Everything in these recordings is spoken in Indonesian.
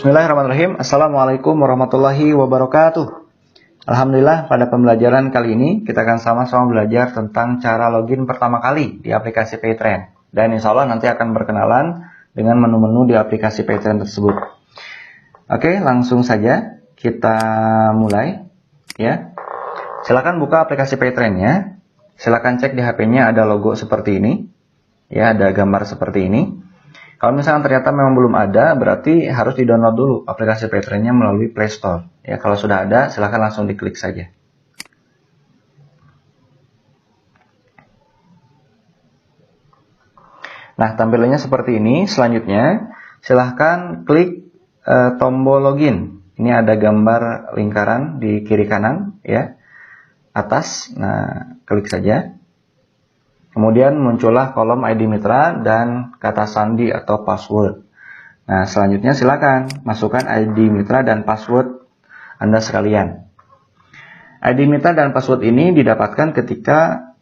Bismillahirrahmanirrahim. Assalamualaikum warahmatullahi wabarakatuh. Alhamdulillah, pada pembelajaran kali ini kita akan sama-sama belajar tentang cara login pertama kali di aplikasi Paytrend. Dan insya Allah nanti akan berkenalan dengan menu-menu di aplikasi Paytrend tersebut. Oke, langsung saja kita mulai. Ya, silakan buka aplikasi Paytrend-nya. Silakan cek di HP-nya ada logo seperti ini. Ya, ada gambar seperti ini. Kalau misalkan ternyata memang belum ada, berarti harus di-download dulu aplikasi Paytrend-nya melalui Play Store. Ya, kalau sudah ada, silakan langsung diklik saja. Nah, tampilannya seperti ini. Selanjutnya, silahkan klik tombol login. Ini ada gambar lingkaran di kiri kanan, ya, atas. Nah, klik saja. Kemudian muncullah kolom ID Mitra dan kata sandi atau password. Nah, selanjutnya silakan masukkan ID Mitra dan password Anda sekalian. ID Mitra dan password ini didapatkan ketika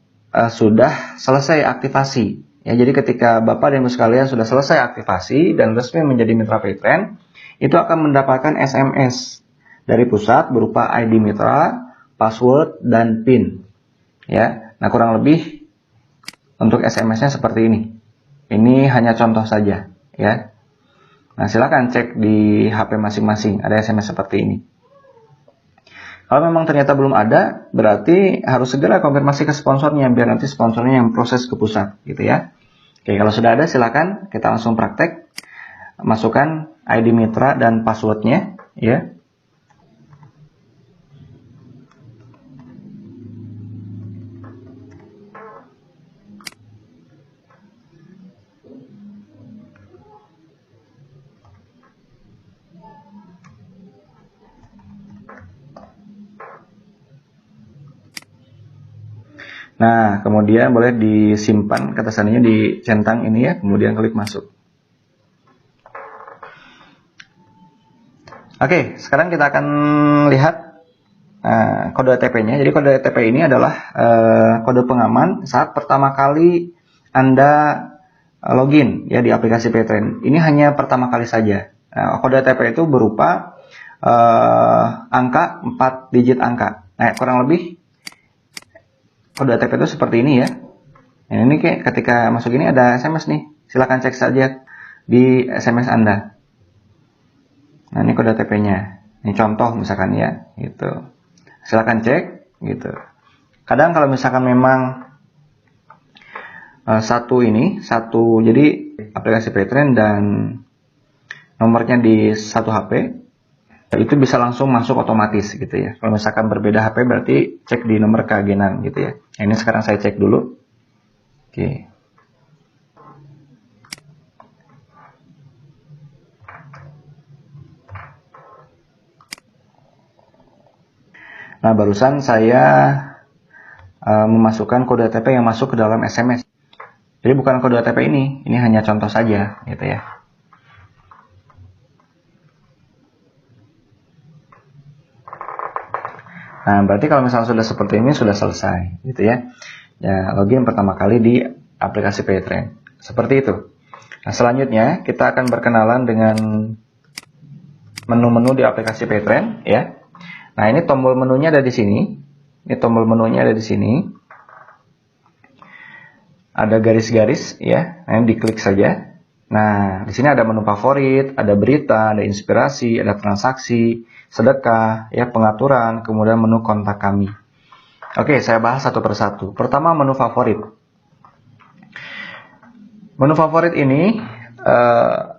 sudah selesai aktivasi. Ya, jadi ketika Bapak dan Ibu sekalian sudah selesai aktivasi dan resmi menjadi mitra Paytrend, itu akan mendapatkan SMS dari pusat berupa ID Mitra, password, dan PIN. Ya, nah kurang lebih untuk SMS-nya seperti ini. Ini hanya contoh saja, ya. Nah, silakan cek di HP masing-masing, ada SMS seperti ini. Kalau memang ternyata belum ada, berarti harus segera konfirmasi ke sponsornya, biar nanti sponsornya yang proses ke pusat, gitu ya. Oke, kalau sudah ada, silakan kita langsung praktek. Masukkan ID Mitra dan passwordnya, ya. Nah, kemudian boleh disimpan kata sandinya di centang ini ya, kemudian klik masuk. Oke, sekarang kita akan lihat kode OTP-nya. Jadi kode OTP ini adalah kode pengaman saat pertama kali Anda login ya di aplikasi Paytrend. Ini hanya pertama kali saja. Nah, kode OTP itu berupa angka 4 digit angka. Nah, kurang lebih kode OTP itu seperti ini ya. Nah, ini ketika masuk ini ada SMS nih. Silahkan cek saja di SMS Anda. Nah, ini kode OTP-nya. Ini contoh misalkan ya, gitu. Silahkan cek, gitu. Kadang kalau misalkan memang jadi aplikasi Paytrend dan nomornya di satu HP, itu bisa langsung masuk otomatis gitu ya. Kalau misalkan berbeda HP berarti cek di nomor keagenan gitu ya. Nah, ini sekarang saya cek dulu. Oke. Nah, barusan saya memasukkan kode OTP yang masuk ke dalam SMS. Jadi bukan kode OTP ini hanya contoh saja gitu ya. Nah, berarti kalau misalnya sudah seperti ini sudah selesai, gitu ya. Ya, login pertama kali di aplikasi Paytrend. Seperti itu. Nah, selanjutnya kita akan berkenalan dengan menu-menu di aplikasi Paytrend, ya. Nah, ini tombol menunya ada di sini. Ini tombol menunya ada di sini. Ada garis-garis, ya. Nah, ini diklik saja. Nah, di sini ada menu favorit, ada berita, ada inspirasi, ada transaksi, sedekah, ya, pengaturan, kemudian menu kontak kami. Oke, saya bahas satu persatu. Pertama, menu favorit. Menu favorit ini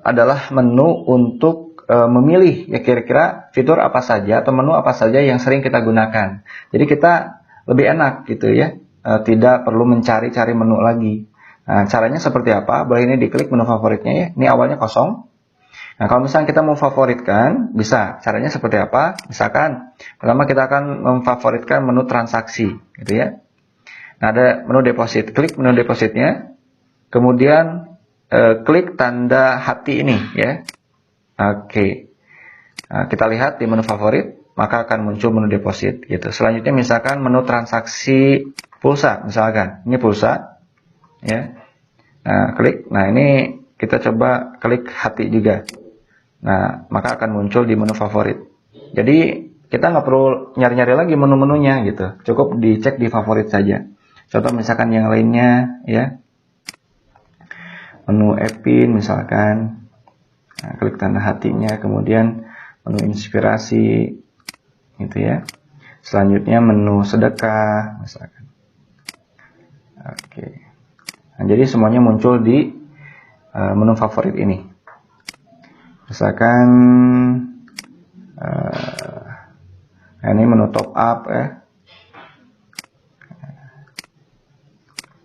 adalah menu untuk memilih ya kira-kira fitur apa saja atau menu apa saja yang sering kita gunakan. Jadi kita lebih enak gitu ya, tidak perlu mencari-cari menu lagi. Nah, caranya seperti apa? Boleh ini diklik menu favoritnya ya. Ini awalnya kosong. Nah, kalau misalnya kita mau favoritkan, bisa. Caranya seperti apa? Misalkan, pertama kita akan memfavoritkan menu transaksi, gitu ya. Nah, ada menu deposit. Klik menu depositnya. Kemudian, klik tanda hati ini, ya. Oke. Nah, kita lihat di menu favorit, maka akan muncul menu deposit, gitu. Selanjutnya, misalkan menu transaksi pulsa, misalkan. Ini pulsa, ya. Nah, klik. Nah, ini kita coba klik hati juga. Nah, maka akan muncul di menu favorit. Jadi kita nggak perlu nyari-nyari lagi menu-menunya gitu. Cukup dicek di favorit saja. Contoh misalkan yang lainnya ya. Menu Epin misalkan. Nah, klik tanda hatinya, kemudian menu inspirasi gitu ya. Selanjutnya menu sedekah misalkan. Oke. Nah, jadi semuanya muncul di menu favorit ini. Misalkan nah ini menu top up ya.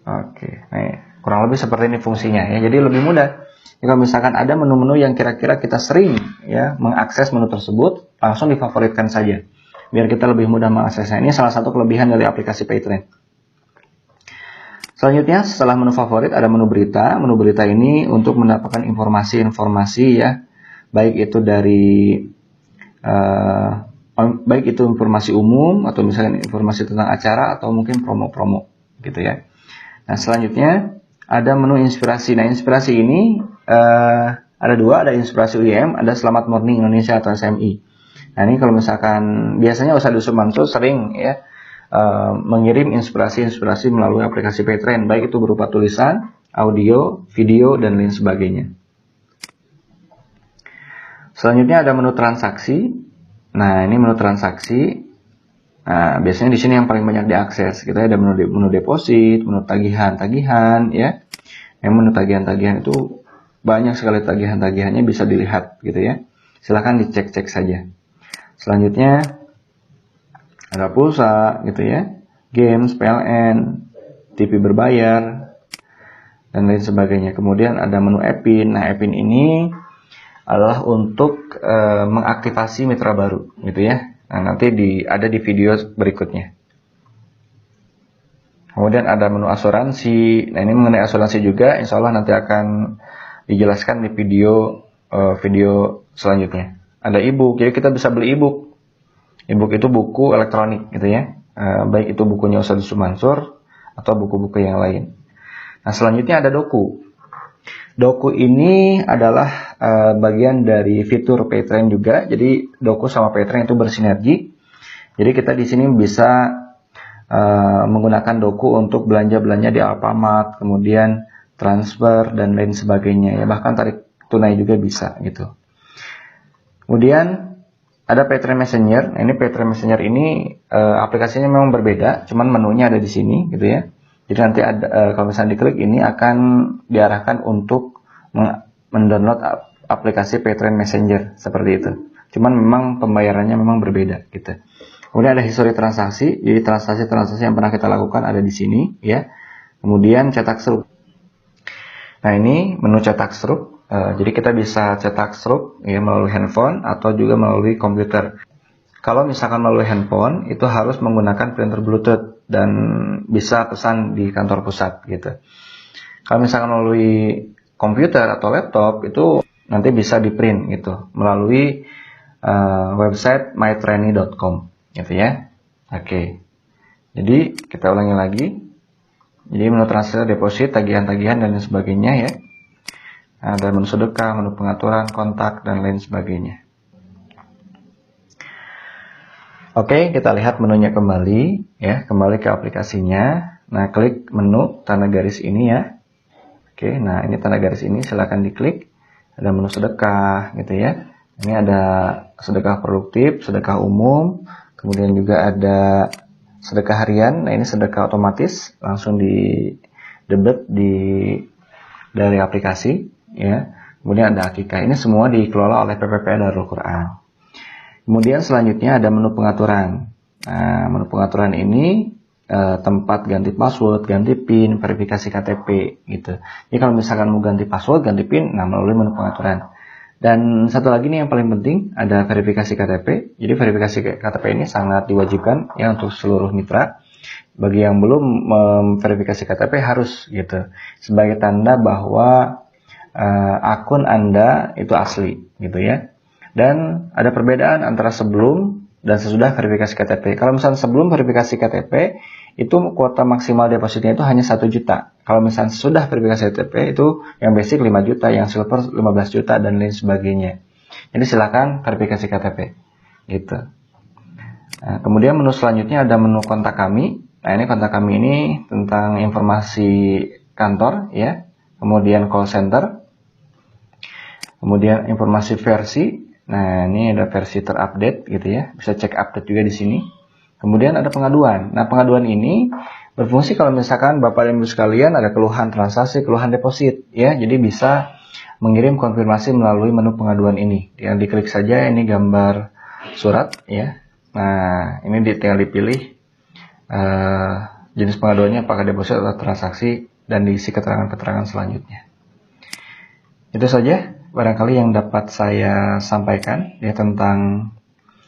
Oke, nah kurang lebih seperti ini fungsinya ya. Jadi lebih mudah. Jika misalkan ada menu-menu yang kira-kira kita sering ya mengakses menu tersebut, langsung difavoritkan saja. Biar kita lebih mudah mengaksesnya. Ini salah satu kelebihan dari aplikasi Paytrend. Selanjutnya setelah menu favorit ada menu berita. Menu berita ini untuk mendapatkan informasi-informasi ya, baik itu dari baik itu informasi umum atau misalkan informasi tentang acara atau mungkin promo-promo gitu ya. Nah selanjutnya ada menu inspirasi. Nah inspirasi ini ada dua, ada inspirasi UIM, ada Selamat Morning Indonesia atau SMI. Nah ini kalau misalkan biasanya Ustadz Yusuf Mansur sering ya mengirim inspirasi-inspirasi melalui aplikasi Paytrend, baik itu berupa tulisan, audio, video, dan lain sebagainya. Selanjutnya ada menu transaksi. Nah, ini menu transaksi. Nah, biasanya di sini yang paling banyak diakses. Kita ada menu deposit, menu tagihan-tagihan, ya. Yang menu tagihan-tagihan itu banyak sekali tagihan-tagihannya bisa dilihat, gitu ya. Silahkan dicek-cek saja. Selanjutnya ada pulsa, gitu ya, games, PLN, TV berbayar, dan lain sebagainya. Kemudian ada menu Epin. Nah, Epin ini adalah untuk mengaktifasi mitra baru, gitu ya. Nah, nanti ada di video berikutnya. Kemudian ada menu asuransi. Nah, ini mengenai asuransi juga, insya Allah nanti akan dijelaskan di video selanjutnya. Ada e-book, jadi kita bisa beli e-book. E-book itu buku elektronik, gitu ya. Baik itu bukunya Ustadz Yusuf Mansur atau buku-buku yang lain. Nah, selanjutnya ada doku. Doku ini adalah bagian dari fitur Paytrend juga. Jadi doku sama Paytrend itu bersinergi. Jadi kita di sini bisa menggunakan doku untuk belanja-belanja di Alfamart, kemudian transfer dan lain sebagainya. Ya bahkan tarik tunai juga bisa gitu. Kemudian ada Paytrend Messenger. Nah, ini Paytrend Messenger ini aplikasinya memang berbeda, cuman menunya ada di sini gitu ya. Jadi nanti ada kalau misalnya diklik ini akan diarahkan untuk mendownload aplikasi Paytrend Messenger seperti itu. Cuman memang pembayarannya memang berbeda gitu. Kemudian ada histori transaksi. Jadi transaksi-transaksi yang pernah kita lakukan ada di sini ya. Kemudian cetak struk. Nah, ini menu cetak struk. Jadi kita bisa cetak struk ya melalui handphone atau juga melalui komputer. Kalau misalkan melalui handphone itu harus menggunakan printer Bluetooth dan bisa pesan di kantor pusat gitu. Kalau misalkan melalui komputer atau laptop itu nanti bisa di print gitu melalui website mytrainy.com gitu ya. Oke. Jadi kita ulangi lagi. Jadi menu transfer, deposit, tagihan-tagihan dan lain sebagainya ya. Ada menu sedekah, menu pengaturan, kontak dan lain sebagainya. Oke, kita lihat menunya kembali ya, kembali ke aplikasinya. Nah, klik menu tanda garis ini ya. Oke, nah ini tanda garis ini silakan diklik. Ada menu sedekah gitu ya. Ini ada sedekah produktif, sedekah umum, kemudian juga ada sedekah harian. Nah, ini sedekah otomatis langsung di debit dari aplikasi ya. Kemudian ada akikah. Ini semua dikelola oleh PPPA Darul Quran. Kemudian selanjutnya ada menu pengaturan. Nah, menu pengaturan ini tempat ganti password, ganti PIN, verifikasi KTP gitu. Jadi kalau misalkan mau ganti password, ganti PIN, nah melalui menu pengaturan. Dan satu lagi nih yang paling penting ada verifikasi KTP. Jadi verifikasi KTP ini sangat diwajibkan ya untuk seluruh mitra. Bagi yang belum memverifikasi KTP harus gitu. Sebagai tanda bahwa akun Anda itu asli gitu ya. Dan ada perbedaan antara sebelum dan sesudah verifikasi KTP. Kalau misalnya sebelum verifikasi KTP, itu kuota maksimal depositnya itu hanya 1 juta. Kalau misalnya sudah verifikasi KTP, itu yang basic 5 juta, yang silver 15 juta, dan lain sebagainya. Jadi silakan verifikasi KTP. Gitu. Nah, kemudian menu selanjutnya ada menu kontak kami. Nah, ini kontak kami ini tentang informasi kantor ya. Kemudian call center. Kemudian informasi versi. Nah, ini ada versi terupdate gitu ya. Bisa cek update juga di sini. Kemudian ada pengaduan. Nah, pengaduan ini berfungsi kalau misalkan Bapak dan Ibu sekalian ada keluhan transaksi, keluhan deposit ya. Jadi bisa mengirim konfirmasi melalui menu pengaduan ini. Yang diklik saja ini gambar surat ya. Nah, ini tinggal dipilih jenis pengaduannya apakah deposit atau transaksi dan diisi keterangan-keterangan selanjutnya. Itu saja barangkali yang dapat saya sampaikan ya tentang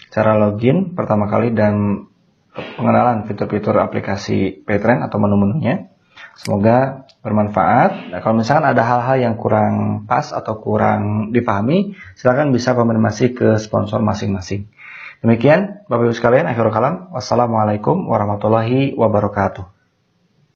cara login pertama kali dan pengenalan fitur-fitur aplikasi Paytrend atau menu-menunya. Semoga bermanfaat. Nah, kalau misalkan ada hal-hal yang kurang pas atau kurang dipahami, silakan bisa konfirmasi ke sponsor masing-masing. Demikian Bapak Ibu sekalian, akhirul kalam. Wassalamualaikum warahmatullahi wabarakatuh.